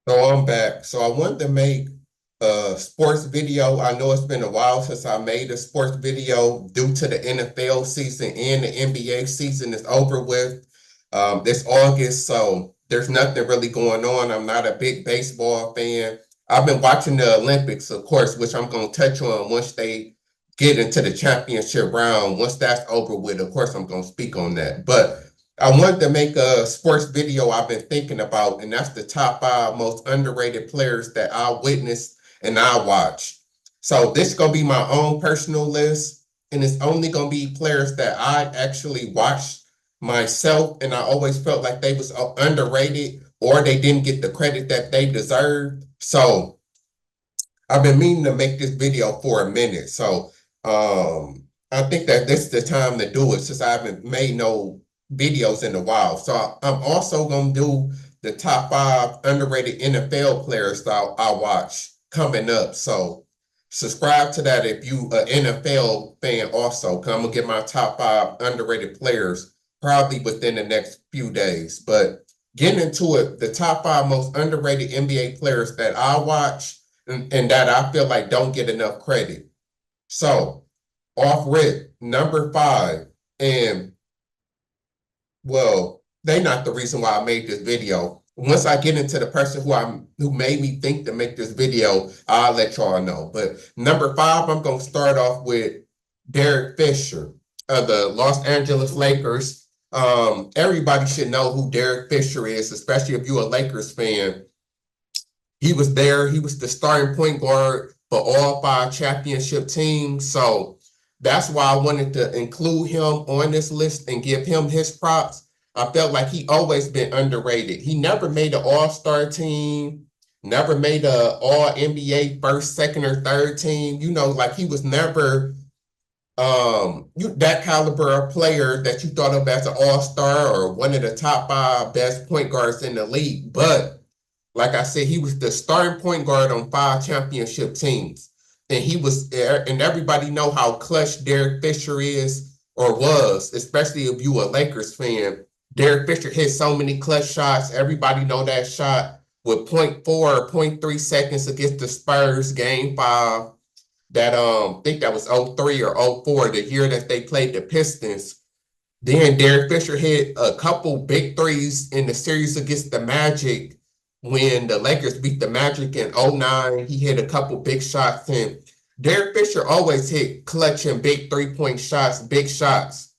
So I'm back. So I wanted to make a sports video. I know it's been a while since I made a sports video due to the NFL season and the NBA season is over with. This August, so there's nothing really going on. I'm not a big baseball fan. I've been watching the Olympics, of course, which I'm going to touch on once they get into the championship round. Once that's over with, of course, I'm going to speak on that. But I wanted to make a sports video I've been thinking about, and that's the top five most underrated players that I witnessed and I watched. So this is gonna be my own personal list, and it's only gonna be players that I actually watched myself, and I always felt like they was underrated or they didn't get the credit that they deserved. So I've been meaning to make this video for a minute. So I think that this is the time to do it since I haven't made no videos in a while. So I'm also gonna do the top five underrated NFL players that I watch coming up. So subscribe to that if you an NFL fan also. Cause I'm gonna get my top five underrated players probably within the next few days. But getting into it, the top five most underrated NBA players that I watch and that I feel like don't get enough credit. So off rip, number five, and well, they not the reason why I made this video. Once I get into the person who made me think to make this video, I'll let y'all know. But number five, I'm gonna start off with Derek Fisher of the Los Angeles Lakers. Everybody should know who Derek Fisher is, especially if you're a Lakers fan. He was there. He was the starting point guard for all five championship teams. So that's why I wanted to include him on this list and give him his props. I felt like he always been underrated. He never made an all-star team, never made a all NBA first, second, or third team. Like he was never that caliber of player that you thought of as an all-star or one of the top five best point guards in the league. But like I said, he was the starting point guard on five championship teams. And and everybody know how clutch Derek Fisher is or was, especially if you a Lakers fan. Derek Fisher hit so many clutch shots. Everybody know that shot with point 0.4 or zero point 0.3 seconds against the Spurs, game five. That I think that was 0-3 or 0-4, the year that they played the Pistons. Then Derek Fisher hit a couple big threes in the series against the Magic when the Lakers beat the Magic in '09. He hit a couple big shots. And Derek Fisher always hit clutch and big three-point shots, big shots,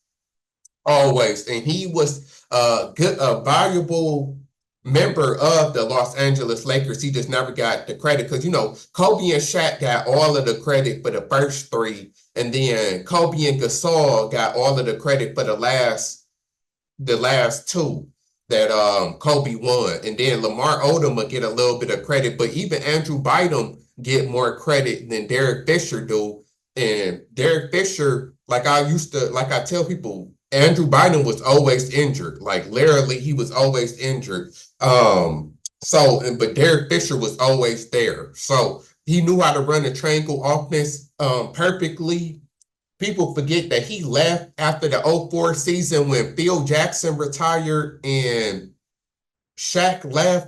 always. And he was a valuable member of the Los Angeles Lakers. He just never got the credit because Kobe and Shaq got all of the credit for the first three, and then Kobe and Gasol got all of the credit for the last two that Kobe won, and then Lamar Odom will get a little bit of credit, but even Andrew Bynum get more credit than Derek Fisher do. And Derek Fisher, like I tell people, Andrew Bynum was always injured. Like literally, he was always injured. But Derek Fisher was always there. So he knew how to run a triangle offense perfectly. People forget that he left after the '04 season when Phil Jackson retired and Shaq left.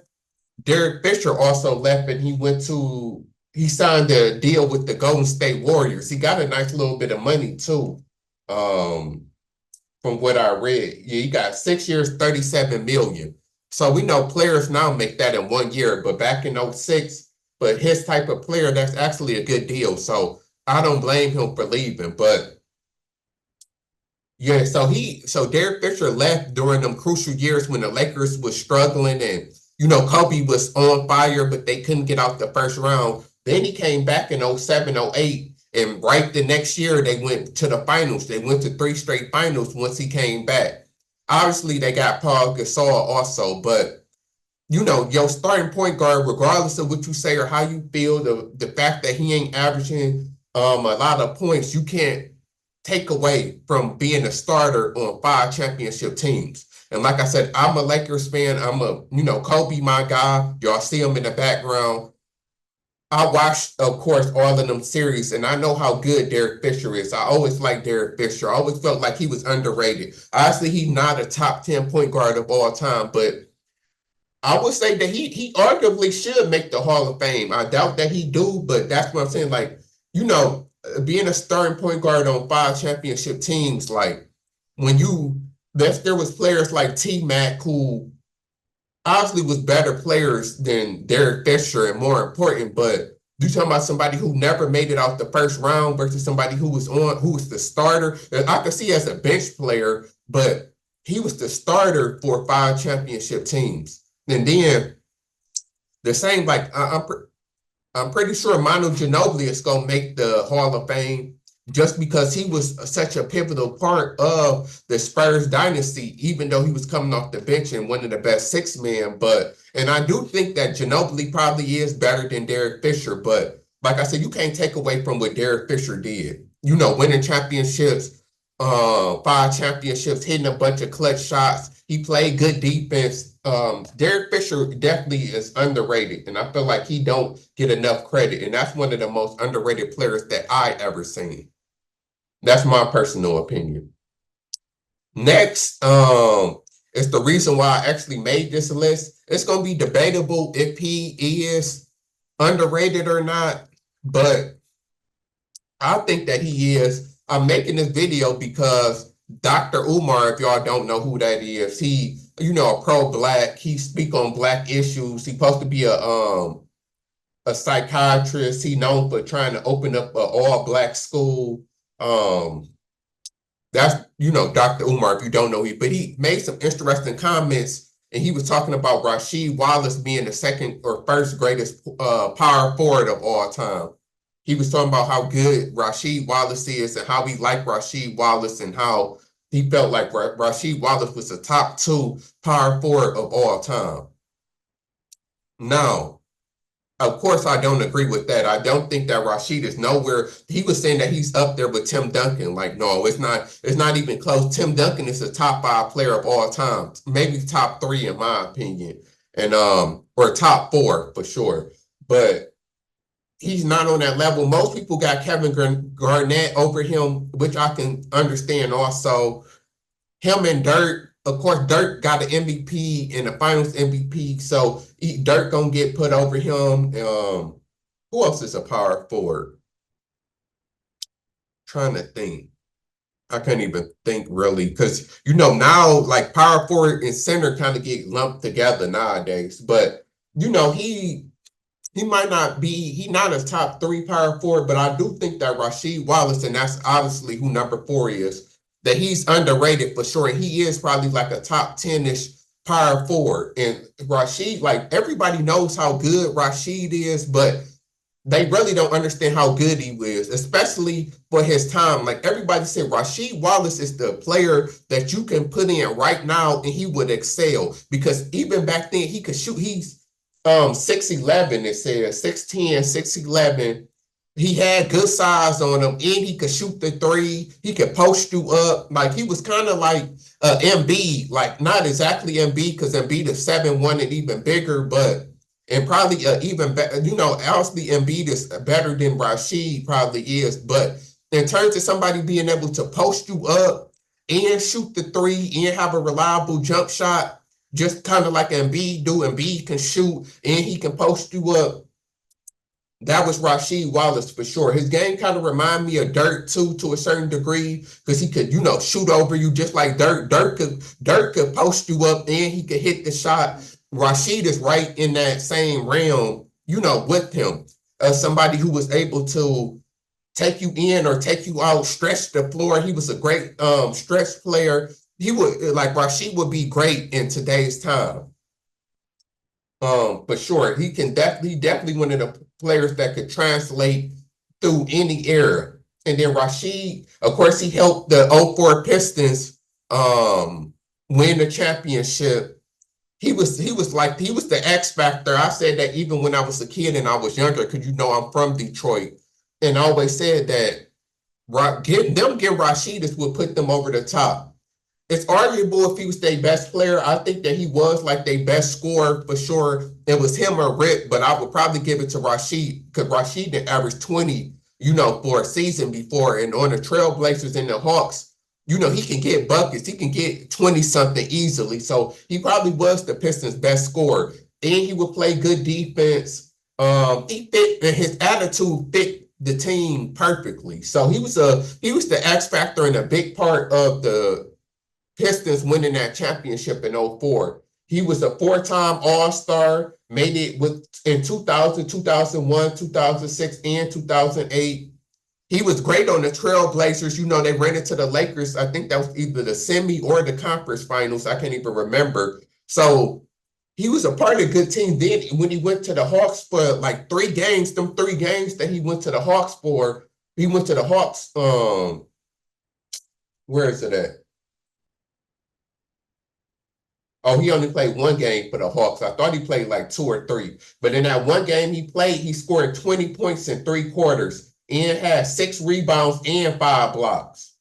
Derek Fisher also left and he signed a deal with the Golden State Warriors. He got a nice little bit of money too. Um, from what I read. Yeah, he got 6 years, 37 million. So we know players now make that in 1 year, but back in '06, but his type of player, that's actually a good deal. So I don't blame him for leaving. But yeah, so Derek Fisher left during them crucial years when the Lakers was struggling and Kobe was on fire, but they couldn't get out the first round. Then he came back in '07, '08, and right the next year they went to the finals. They went to three straight finals once he came back. Obviously, they got Paul Gasol also, but your starting point guard, regardless of what you say or how you feel, the fact that he ain't averaging a lot of points, you can't take away from being a starter on five championship teams. And like I said, I'm a Lakers fan. Kobe, my guy. Y'all see him in the background. I watched, of course, all of them series, and I know how good Derek Fisher is. I always liked Derek Fisher. I always felt like he was underrated. Obviously, he's not a top 10 point guard of all time, but I would say that he arguably should make the Hall of Fame. I doubt that he do, but that's what I'm saying. Like, being a starting point guard on 5 championship teams, like when there was players like T-Mac who obviously was better players than Derek Fisher and more important, but you talking about somebody who never made it out the first round versus somebody who was the starter. I could see as a bench player, but he was the starter for 5 championship teams. And then the same, like I'm pretty sure Manu Ginobili is gonna make the Hall of Fame just because he was such a pivotal part of the Spurs dynasty, even though he was coming off the bench and one of the best 6 men. And I do think that Ginobili probably is better than Derek Fisher, but like I said, you can't take away from what Derek Fisher did. Winning championships, 5 championships, hitting a bunch of clutch shots. He played good defense. Derek Fisher definitely is underrated, and I feel like he don't get enough credit, and that's one of the most underrated players that I ever seen. That's my personal opinion. Next, is the reason why I actually made this list. It's gonna be debatable if he is underrated or not, but I think that he is. I'm making this video because Dr. Umar, if y'all don't know who that is, he, a pro-black. He speak on black issues. He's supposed to be a psychiatrist. He known for trying to open up an all-black school. That's, Dr. Umar, if you don't know, but he made some interesting comments, and he was talking about Rasheed Wallace being the second or first greatest power forward of all time. He was talking about how good Rasheed Wallace is and how he liked Rasheed Wallace and how he felt like Rasheed Wallace was the top 2 power forward of all time. Now, of course, I don't agree with that. I don't think that Rasheed is nowhere. He was saying that he's up there with Tim Duncan. Like, no, it's not even close. Tim Duncan is the top 5 player of all time, maybe top 3 in my opinion, and or top 4 for sure. But he's not on that level. Most people got Kevin Garnett over him, which I can understand also. Him and Dirk, of course, Dirk got an MVP and a finals MVP, so Dirk gonna get put over him. Who else is a power forward? Trying to think. I can't even think really, because now like power forward and center kind of get lumped together nowadays. But he might not be, he not a top 3 power forward, but I do think that Rasheed Wallace, and that's obviously who number 4 is, that he's underrated for sure. And he is probably like a top 10-ish power forward. And Rasheed, like everybody knows how good Rasheed is, but they really don't understand how good he is, especially for his time. Like everybody said, Rasheed Wallace is the player that you can put in right now and he would excel, because even back then he could shoot. He's 6'11", it says 6'10", 6'11". He had good size on him, and he could shoot the 3. He could post you up. Like he was kind of like Embiid, like not exactly Embiid, because Embiid is 7'1" and even bigger, but and probably even better. Obviously Embiid is better than Rasheed probably is, but in terms of somebody being able to post you up and shoot the 3 and have a reliable jump shot, just kind of like Embiid do. Embiid can shoot and he can post you up. That was Rasheed Wallace for sure. His game kind of remind me of Dirk too, to a certain degree, because he could, shoot over you just like Dirk. Dirk could post you up and he could hit the shot. Rasheed is right in that same realm, with him. Somebody who was able to take you in or take you out, stretch the floor. He was a great stretch player. He would, like Rasheed would be great in today's time. For sure. He definitely one of the players that could translate through any era. And then Rasheed, of course, he helped the 04 Pistons win the championship. He was the X factor. I said that even when I was a kid and I was younger, because I'm from Detroit, and I always said that give Rasheed is what put them over the top. It's arguable if he was their best player. I think that he was like their best scorer for sure. It was him or Rip, but I would probably give it to Rasheed, because Rasheed had averaged 20, for a season before. And on the Trailblazers and the Hawks, he can get buckets. He can get 20-something easily. So he probably was the Pistons' best scorer. And he would play good defense. He fit, and his attitude fit the team perfectly. So he was the X factor and a big part of the Pistons winning that championship in '04. He was a four-time All-Star, made it with in 2000, 2001, 2006, and 2008. He was great on the Trailblazers. They ran into the Lakers. I think that was either the semi or the conference finals. I can't even remember. So he was a part of a good team. Then when he went to the Hawks for like 3 games, them 3 games that he went to the Hawks for, he went to the Hawks. Where is it at? Oh, he only played 1 game for the Hawks. I thought he played like 2 or 3. But in that 1 game he played, he scored 20 points in 3 quarters and had 6 rebounds and 5 blocks,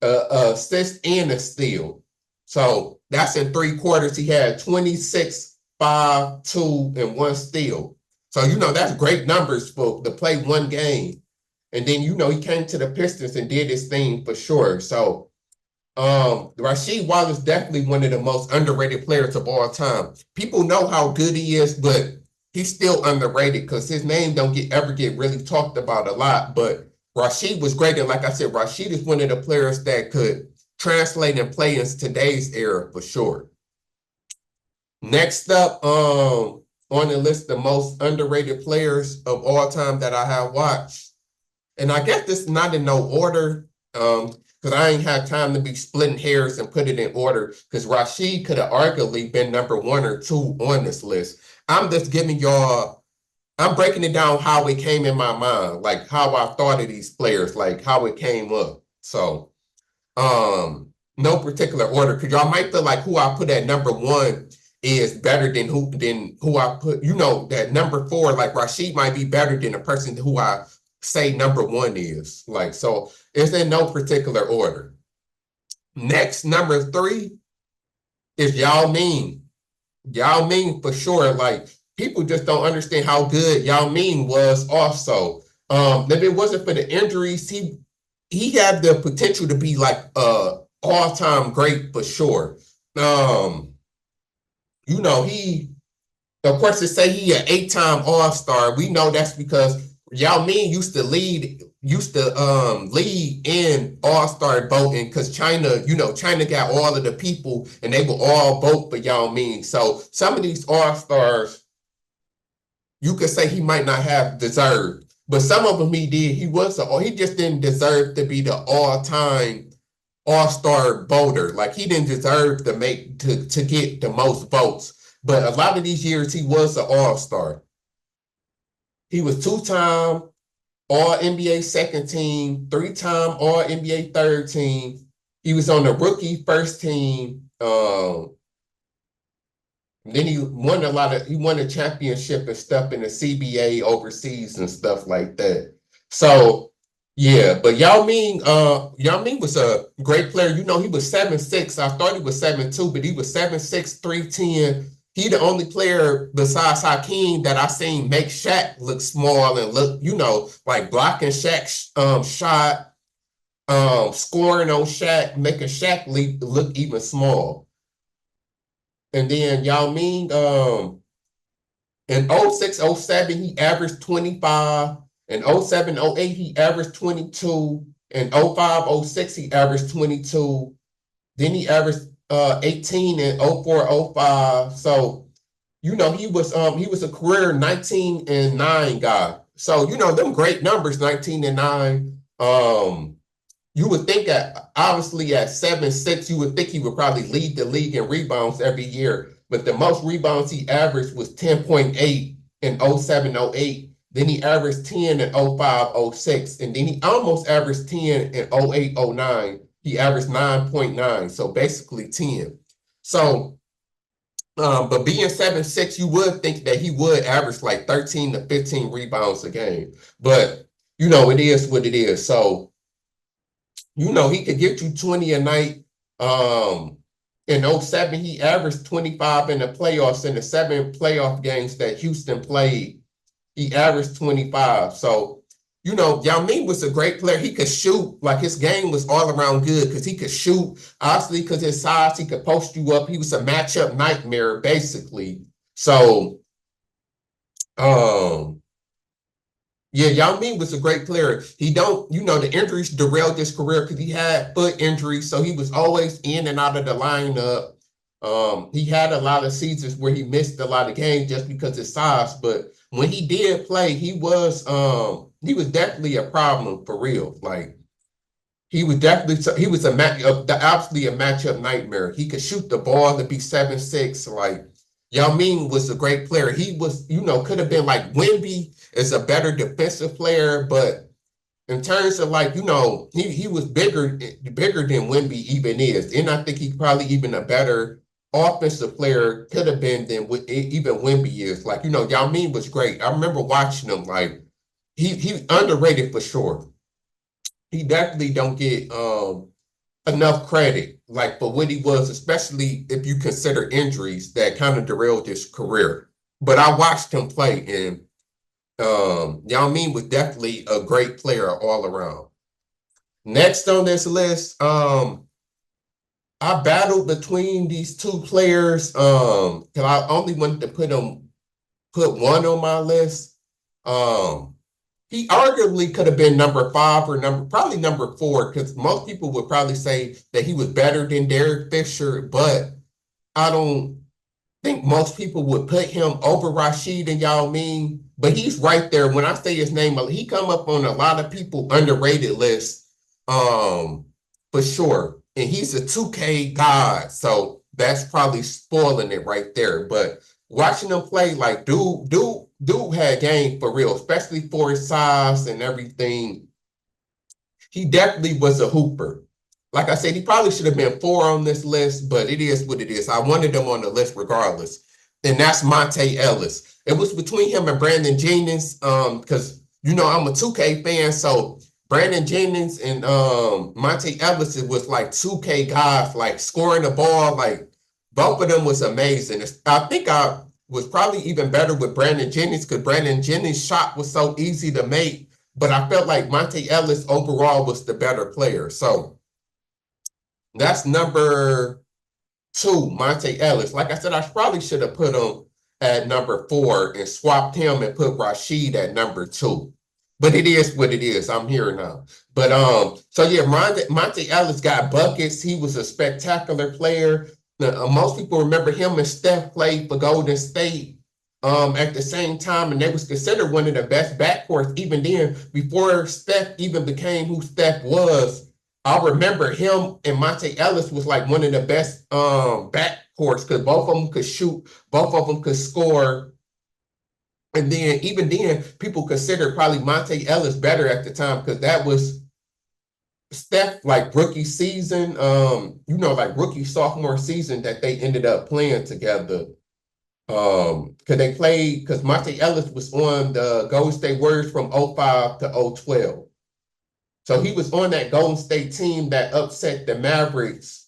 assist and a steal. So that's in 3 quarters. He had 26, 5, 2, and 1 steal. So, that's great numbers for to play 1 game. And then, he came to the Pistons and did his thing for sure. So, Rasheed Wallace definitely one of the most underrated players of all time. People know how good he is, but he's still underrated because his name don't ever get really talked about a lot. But Rasheed was great, and like I said, Rasheed is one of the players that could translate and play in today's era for sure. Next up, on the list, the most underrated players of all time that I have watched, and I guess this is not in no order. Because I ain't had time to be splitting hairs and put it in order, because Rasheed could have arguably been number 1 or 2 on this list. I'm just giving y'all, I'm breaking it down how it came in my mind, like how I thought of these players, like how it came up. So, no particular order, because y'all might feel like who I put at number 1 is better than who I put, that number 4, like Rasheed might be better than the person who I say number 1 is. Like, so it's in no particular order. Next, number 3 is Yao Ming. Yao Ming for sure. Like, people just don't understand how good Yao Ming was also. If it wasn't for the injuries, he had the potential to be like all-time great for sure. He, of course, to say he an 8-time All-Star, we know that's because Yao Ming used to lead in All-Star voting, because China got all of the people and they will all vote for Yao Ming. So some of these All-Stars, you could say he might not have deserved, but some of them he did. He just didn't deserve to be the all-time All-Star voter. Like, he didn't deserve to get the most votes. But a lot of these years he was an All-Star. He was 2-time All-NBA second team, 3-time All-NBA third team. He was on the rookie first team. Then he won a championship and stuff in the CBA overseas and stuff like that. So yeah, but Yao Ming was a great player. He was 7'6". I thought he was 7'2", but he was 7'6", 310. He the only player besides Hakeem that I seen make Shaq look small and look, like blocking Shaq's shot, scoring on Shaq, making Shaq look even small. And then Yao Ming, in 06, 07, he averaged 25. In 07, 08, he averaged 22. In 05, 06, he averaged 22. Then he averaged 18 in 04, 05. So, he was a career 19-9 guy. So, them great numbers, 19-9. You would think obviously at 7'6", you would think he would probably lead the league in rebounds every year. But the most rebounds he averaged was 10.8 in 07, 08. Then he averaged 10 in 05, 06. And then he almost averaged 10 in 08, 09. He averaged 9.9. So basically 10. So, but being 7'6", you would think that he would average like 13 to 15 rebounds a game. But, it is what it is. So, he could get you 20 a night. In 07, he averaged 25 in the playoffs. In the 7 playoff games that Houston played, he averaged 25. So, you know, Yao Ming was a great player. He could shoot. Like his game was all around good because he could shoot. Obviously, because his size, he could post you up. He was a matchup nightmare, basically. So, um, yeah, Yao Ming was a great player. He don't, you know, the injuries derailed his career because he had foot injuries, so he was always in and out of the lineup. He had a lot of seasons where he missed a lot of games just because of his size, but when he did play, he was definitely a problem for real. Like he was a match absolutely a matchup nightmare. He could shoot the ball to be 7'6". Like Yao Ming was a great player. He was, you know, could have been like Wemby is a better defensive player, but in terms of like, you know, he was bigger than Wemby even is. And I think he's probably even a better offensive player could have been than even Wemby is. Like, you know, Yao Ming was great. I remember watching him like he underrated for sure. He definitely don't get enough credit like for what he was, especially if you consider injuries that kind of derailed his career. But I watched him play, and Yao Ming was definitely a great player all around. Next on this list, I battled between these two players. Because I only wanted to put one on my list. Um, he arguably could have been number five or probably number four, because most people would probably say that he was better than Derek Fisher, but I don't think most people would put him over Rashid and Yao Ming, but he's right there. When I say his name, he come up on a lot of people underrated lists, for sure. And he's a 2K god, so that's probably spoiling it right there. But watching him play, like dude had game for real, especially for his size and everything. He definitely was a hooper. Like I said, he probably should have been four on this list, but it is what it is. I wanted him on the list regardless. And that's Monte Ellis. It was between him and Brandon Jennings, because you know I'm a 2K fan, so Brandon Jennings and Monte Ellis, it was like 2K guys, like scoring the ball, like both of them was amazing. I think I was probably even better with Brandon Jennings because Brandon Jennings' shot was so easy to make, but I felt like Monte Ellis overall was the better player. So that's number two, Monte Ellis. Like I said, I probably should have put him at number four and swapped him and put Rashid at number two. But it is what it is. I'm here now. But so yeah, Monte Ellis got buckets. He was a spectacular player. Most people remember him and Steph played for Golden State at the same time, and they was considered one of the best backcourts even then, before Steph even became who Steph was. I remember him and Monte Ellis was like one of the best backcourts because both of them could shoot, both of them could score. And then even then, people considered probably Monte Ellis better at the time because that was Steph like rookie season, you know, like rookie sophomore season that they ended up playing together. Because they played, because Monte Ellis was on the Golden State Warriors from '05 to '12. So he was on that Golden State team that upset the Mavericks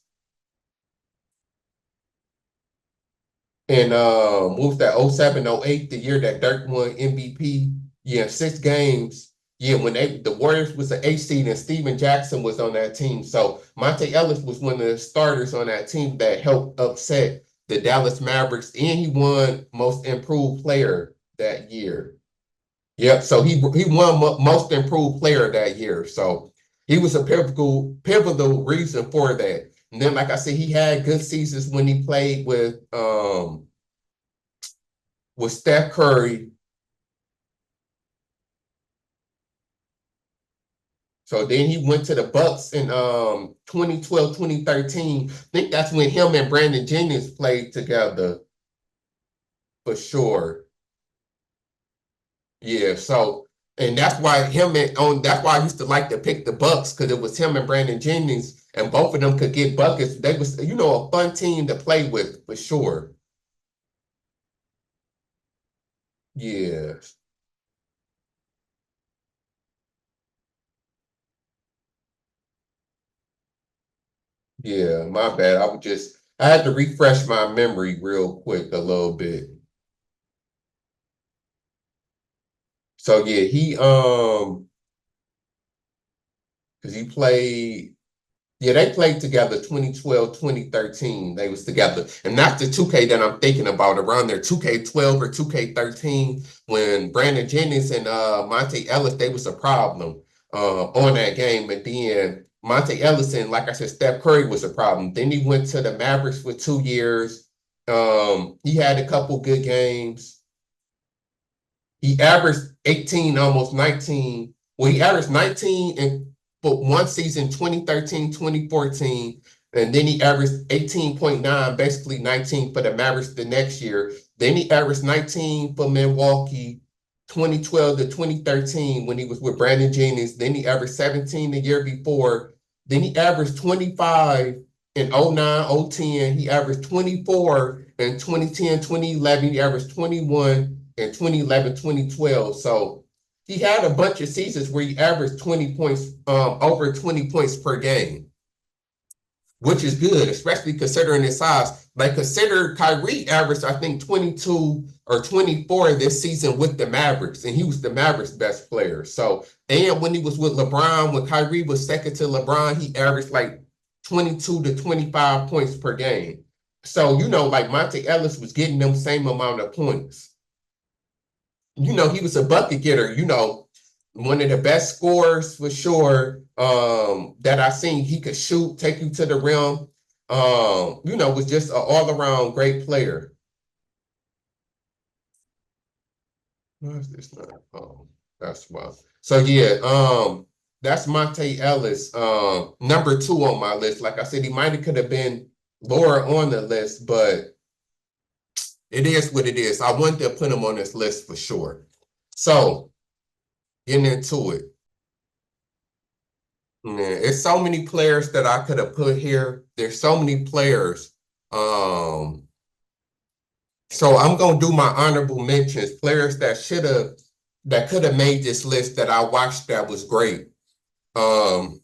in what was that, '07, '08, the year that Dirk won MVP. Yeah, 6 games. Yeah, when the Warriors was the 8th seed and Steven Jackson was on that team. So Monte Ellis was one of the starters on that team that helped upset the Dallas Mavericks, and he won Most Improved Player that year. Yep. So he won Most Improved Player that year. So he was a pivotal reason for that. And then, like I said, he had good seasons when he played with Steph Curry. So then he went to the Bucks in 2012, 2013. I think that's when him and Brandon Jennings played together for sure. Yeah, so and that's why I used to like to pick the Bucks, because it was him and Brandon Jennings, and both of them could get buckets. They was, you know, a fun team to play with for sure. Yeah, yeah, my bad. I had to refresh my memory real quick a little bit. So yeah, because he played. Yeah, they played together 2012, 2013. They was together. And that's the 2K that I'm thinking about around there, 2K12 or 2K13, when Brandon Jennings and Monte Ellis, they was a problem on that game. And then Monte Ellis and, like I said, Steph Curry was a problem. Then he went to the Mavericks for 2 years. He had a couple good games. He averaged 18, almost 19. Well, he averaged 19 and for one season, 2013, 2014, and then he averaged 18.9, basically 19 for the Mavericks the next year. Then he averaged 19 for Milwaukee, 2012 to 2013 when he was with Brandon Jennings. Then he averaged 17 the year before. Then he averaged 25 in 09, 010. He averaged 24 in 2010, 2011. He averaged 21 in 2011, 2012. So he had a bunch of seasons where he averaged 20 points, over 20 points per game, which is good, especially considering his size. Like, consider Kyrie averaged, I think, 22 or 24 this season with the Mavericks, and he was the Mavericks' best player. So, and when he was with LeBron, when Kyrie was second to LeBron, he averaged like 22 to 25 points per game. So, like Monte Ellis was getting them same amount of points. He was a bucket getter, one of the best scorers for sure, that I seen. He could shoot, take you to the rim, was just an all-around great player. Why is this not? Oh, that's why. So yeah, that's Monte Ellis, number 2 on my list. Like I said, he might have could have been lower on the list, but it is what it is. I wanted to put him on this list for sure. So, getting into it. Man, it's so many players that I could have put here. There's so many players. So I'm gonna do my honorable mentions, players that could have made this list that I watched that was great. Because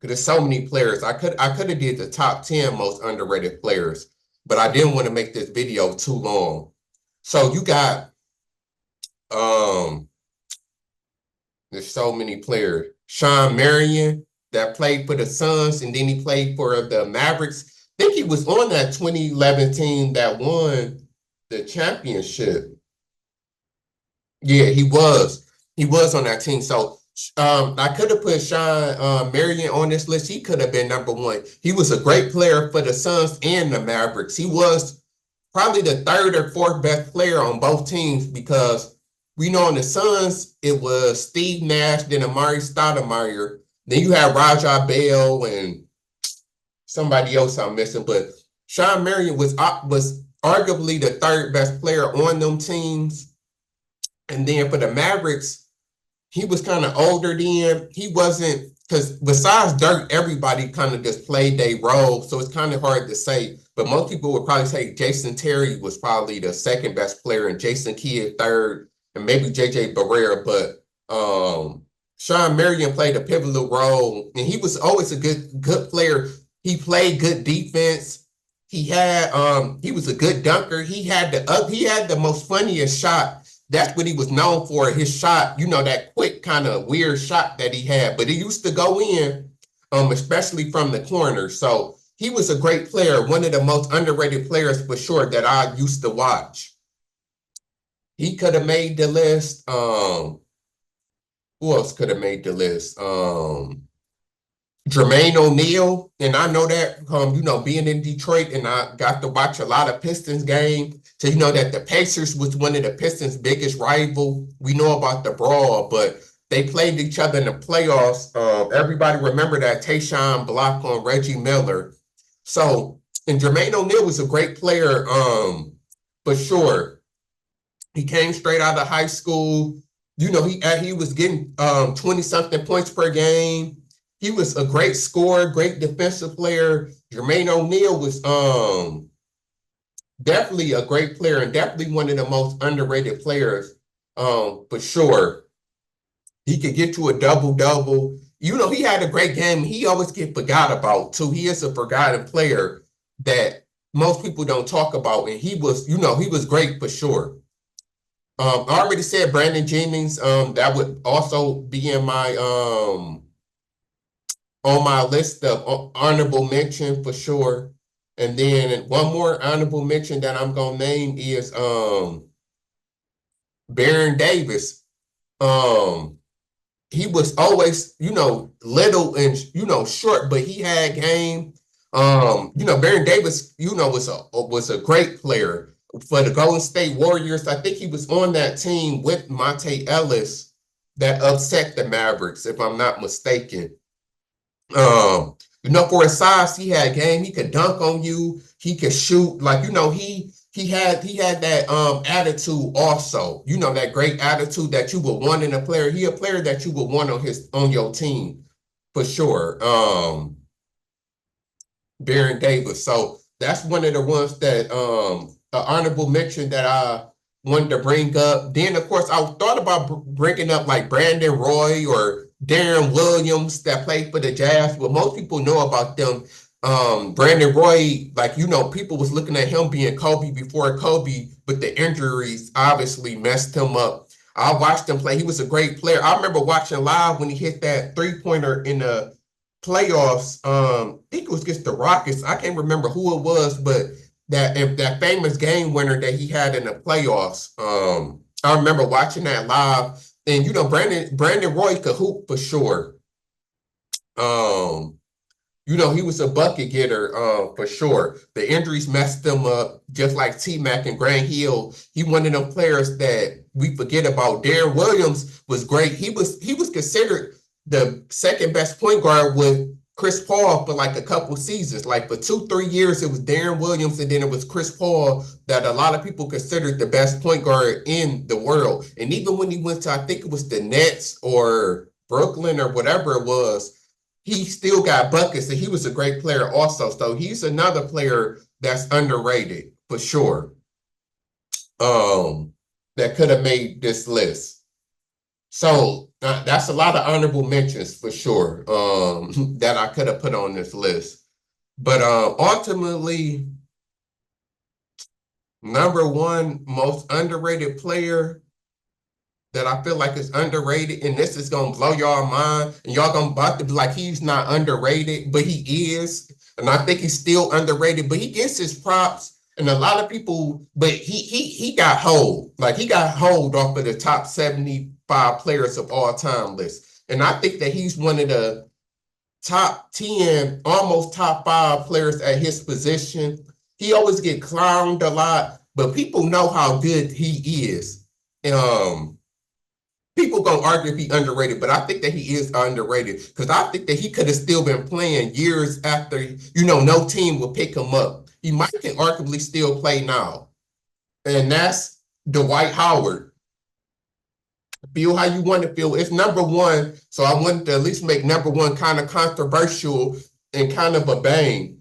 there's so many players. I could have did the top 10 most underrated players, but I didn't want to make this video too long. So you got there's so many players. Shawn Marion, that played for the Suns, and then he played for the Mavericks. I think he was on that 2011 team that won the championship. Yeah, he was. He was on that team. So I could have put Shawn Marion on this list. He could have been number 1. He was a great player for the Suns and the Mavericks. He was probably the 3rd or 4th best player on both teams, because we know in the Suns, it was Steve Nash, then Amari Stoudemire. Then you have Raja Bell and somebody else I'm missing. But Shawn Marion was arguably the 3rd best player on them teams. And then for the Mavericks, he was kind of older then. He wasn't, because besides Dirk, everybody kind of just played their role. So it's kind of hard to say. But most people would probably say Jason Terry was probably the 2nd best player, and Jason Kidd 3rd, and maybe JJ Barea. But Shawn Marion played a pivotal role, and he was always a good player. He played good defense. He was a good dunker. He had the most funniest shot. That's what he was known for, his shot, that quick kind of weird shot that he had. But it used to go in, especially from the corner. So he was a great player, one of the most underrated players for sure that I used to watch. He could have made the list. Who else could have made the list? Jermaine O'Neal, and I know that, being in Detroit, and I got to watch a lot of Pistons game, so that the Pacers was one of the Pistons' biggest rival. We know about the brawl, but they played each other in the playoffs. Everybody remember that Tayshaun block on Reggie Miller. So, and Jermaine O'Neal was a great player, for sure. He came straight out of high school. He was getting 20-something points per game. He was a great scorer, great defensive player. Jermaine O'Neal was definitely a great player, and definitely one of the most underrated players, for sure. He could get to a double-double. He had a great game. He always get forgot about, too. He is a forgotten player that most people don't talk about, and he was great for sure. I already said Brandon Jennings. That would also be in my on my list of honorable mention for sure. And then one more honorable mention that I'm gonna name is Baron Davis. Um, he was always, little and short, but he had game. Baron Davis, was a great player for the Golden State Warriors. I think he was on that team with Monte Ellis that upset the Mavericks, if I'm not mistaken. For his size, he had game. He could dunk on you. He could shoot. Like, he had that attitude also. That great attitude that you would want in a player. He a player that you would want on your team for sure. Baron Davis. So that's one of the ones that the honorable mention that I wanted to bring up. Then of course I thought about bringing up like Brandon Roy or Darren Williams that played for the Jazz, but most people know about them. Brandon Roy, like people was looking at him being Kobe before Kobe, but the injuries obviously messed him up. I watched him play. He was a great player. I remember watching live when he hit that three-pointer in the playoffs. I think it was against the Rockets. I can't remember who it was, but that famous game winner that he had in the playoffs. I remember watching that live, and Brandon Roy could hoop for sure. He was a bucket getter, for sure. The injuries messed him up, just like T-Mac and Grant Hill. He one of them players that we forget about. Darren Williams was great. He was considered the second best point guard with Chris Paul for like a couple seasons. Like for 2-3 years, it was Darren Williams, and then it was Chris Paul that a lot of people considered the best point guard in the world. And even when he went to, I think it was the Nets or Brooklyn or whatever it was, he still got buckets, and he was a great player also. So he's another player that's underrated for sure. That could have made this list. So that's a lot of honorable mentions for sure. That I could have put on this list. But ultimately, number one most underrated player that I feel like is underrated, and this is gonna blow y'all mind, and y'all gonna about to be like, he's not underrated, but he is, and I think he's still underrated, but he gets his props, and a lot of people, but he got hold, like he got hold off of the top 75 players of all time list, and I think that he's one of the top 10, almost top 5 players at his position. He always get clowned a lot, but people know how good he is. People gonna argue if he underrated, but I think that he is underrated because I think that he could have still been playing years after, no team will pick him up. He might can arguably still play now. And that's Dwight Howard. Feel how you want to feel. It's number one, so I wanted to at least make number one kind of controversial and kind of a bang.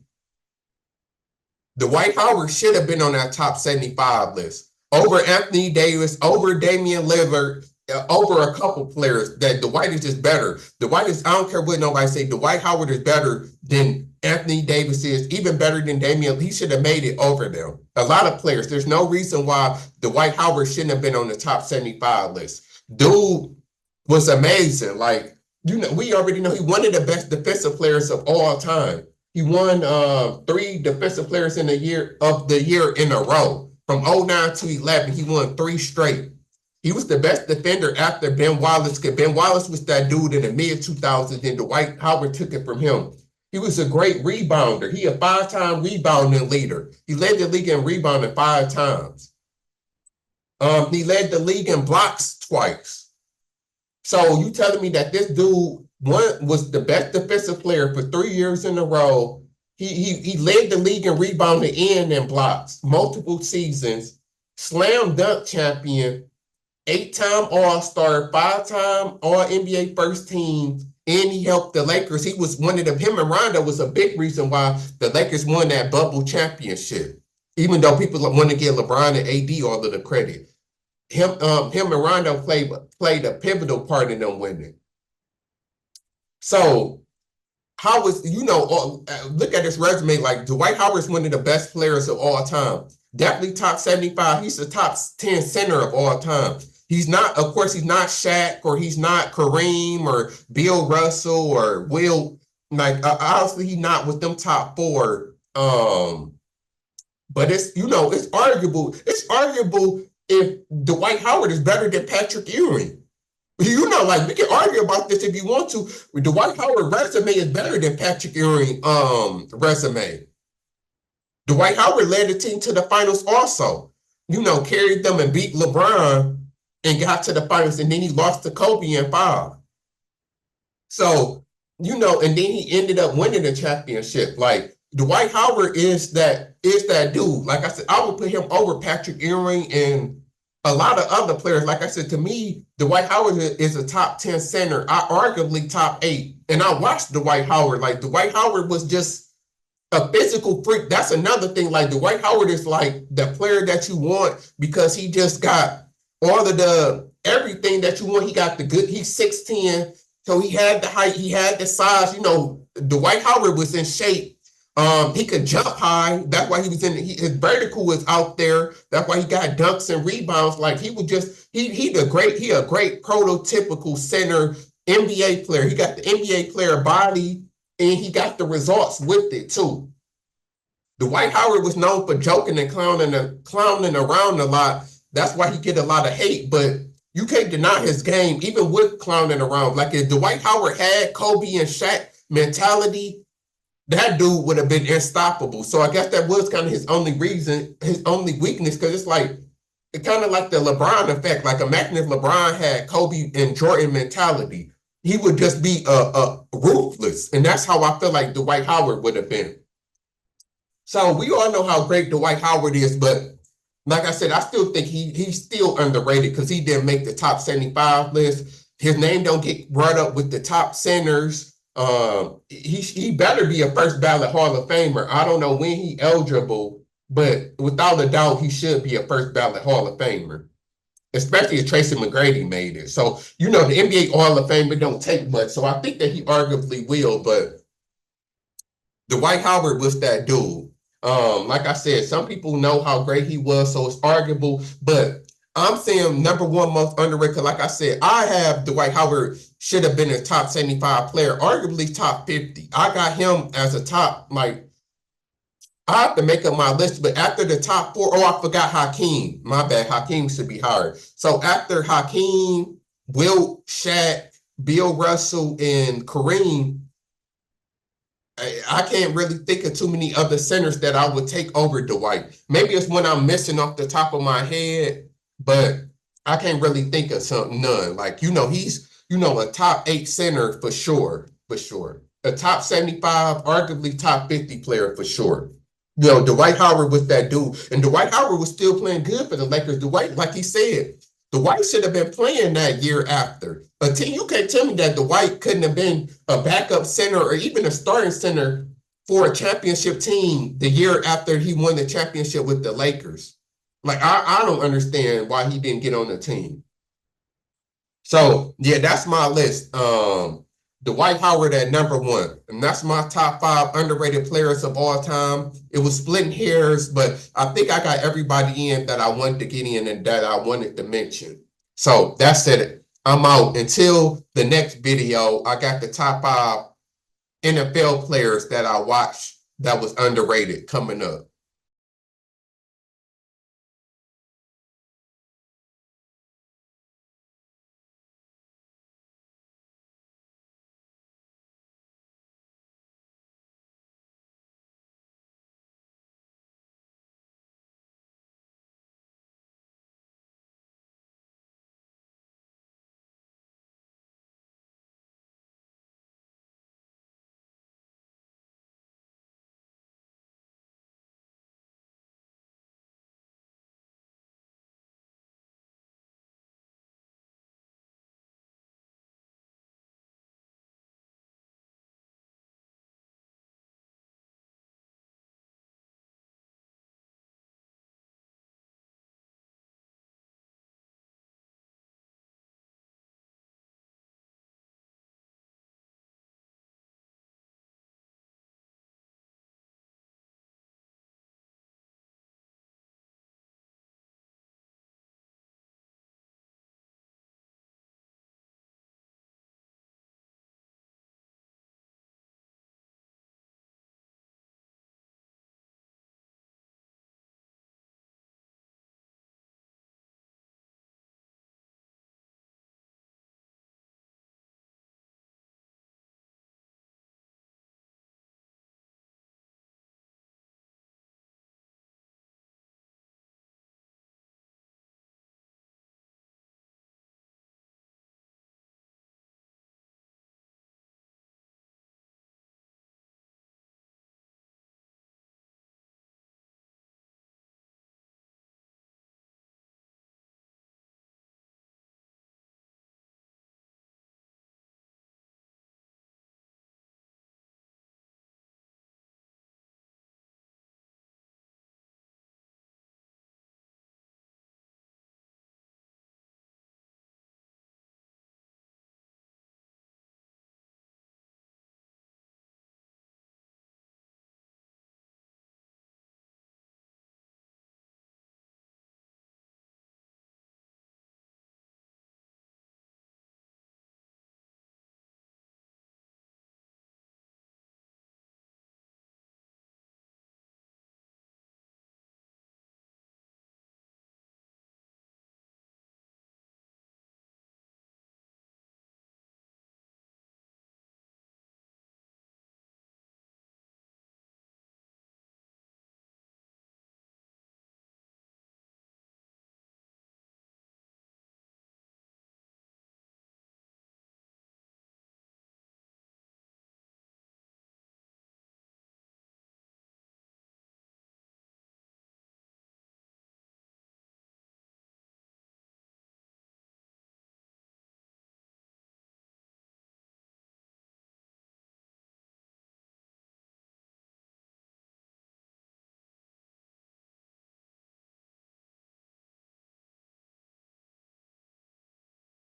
Dwight Howard should have been on that top 75 list. Over Anthony Davis, over Damian Lillard, over a couple players. That Dwight is just better. Dwight is, I don't care what nobody say, Dwight Howard is better than Anthony Davis is, even better than Damian. He should have made it over them. A lot of players. There's no reason why Dwight Howard shouldn't have been on the top 75 list. Dude was amazing. Like, we already know he one of the best defensive players of all time. He won 3 defensive players in the year in a row. From 09 to 11, he won 3 straight. He was the best defender after Ben Wallace. Ben Wallace was that dude in the mid-2000s, and Dwight Howard took it from him. He was a great rebounder. He a 5-time rebounding leader. He led the league in rebounding 5 times. He led the league in blocks twice. So you telling me that this dude was the best defensive player for 3 years in a row? He led the league in rebounding and in blocks, multiple seasons, slam dunk champion, 8-time All-Star, 5-time All-NBA first team, and he helped the Lakers. He was one of them. Him and Rondo was a big reason why the Lakers won that bubble championship, even though people want to give LeBron and AD all of the credit. Him and Rondo played a pivotal part in them winning. So how was, look at his resume, like Dwight Howard's one of the best players of all time. Definitely top 75. He's the top 10 center of all time. He's not, of course, he's not Shaq, or he's not Kareem or Bill Russell or Will Like obviously he not with them top four. But it's it's arguable. It's arguable if Dwight Howard is better than Patrick Ewing. Like we can argue about this if you want to. Dwight Howard resume is better than Patrick Ewing resume. Dwight Howard led the team to the finals also. Carried them and beat LeBron and got to the finals, and then he lost to Kobe in 5. So, and then he ended up winning the championship. Like Dwight Howard is that dude. Like I said, I would put him over Patrick Ewing and a lot of other players. Like I said, to me, Dwight Howard is a top 10 center. I arguably top 8. And I watched Dwight Howard. Like Dwight Howard was just a physical freak. That's another thing. Like Dwight Howard is like the player that you want because he just got all of the everything that you want. He got the good. He's 6'10", so he had the height. He had the size. Dwight Howard was in shape. He could jump high. That's why he was his vertical was out there. That's why he got dunks and rebounds. Like he was just he a great prototypical center NBA player. He got the NBA player body and he got the results with it too. Dwight Howard was known for joking and clowning around a lot. That's why he get a lot of hate, but you can't deny his game, even with clowning around. Like if Dwight Howard had Kobe and Shaq mentality, that dude would have been unstoppable. So I guess that was kind of his only weakness, because it's kind of like the LeBron effect. Like imagine if LeBron had Kobe and Jordan mentality, he would just be ruthless. And that's how I feel like Dwight Howard would have been. So we all know how great Dwight Howard is, but like I said, I still think he's still underrated because he didn't make the top 75 list. His name don't get brought up with the top centers. He better be a first ballot Hall of Famer. I don't know when he eligible, but without a doubt, he should be a first ballot Hall of Famer, especially if Tracy McGrady made it. So, the NBA Hall of Famer don't take much. So I think that he arguably will, but Dwight Howard was that dude. Like I said, some people know how great he was, so it's arguable, but I'm saying number one most underrated. Like I said, I have Dwight Howard should have been a top 75 player, arguably top 50. I got him as a top, I have to make up my list, but after the top 4, I forgot Hakeem. My bad, Hakeem should be higher. So after Hakeem, Wilt, Shaq, Bill Russell, and Kareem, I can't really think of too many other centers that I would take over Dwight. Maybe it's when I'm missing off the top of my head, but I can't really think of none. He's, a top 8 center for sure. A top 75, arguably top 50 player for sure. Dwight Howard was that dude. And Dwight Howard was still playing good for the Lakers. Dwight, like he said, Dwight should have been playing that year after. But you can't tell me that Dwight couldn't have been a backup center or even a starting center for a championship team the year after he won the championship with the Lakers. I don't understand why he didn't get on the team. So, yeah, that's my list. Dwight Howard at number 1. And that's my top 5 underrated players of all time. It was splitting hairs, but I think I got everybody in that I wanted to get in and that I wanted to mention. So that's it. I'm out. Until the next video, I got the top 5 NFL players that I watched that was underrated coming up.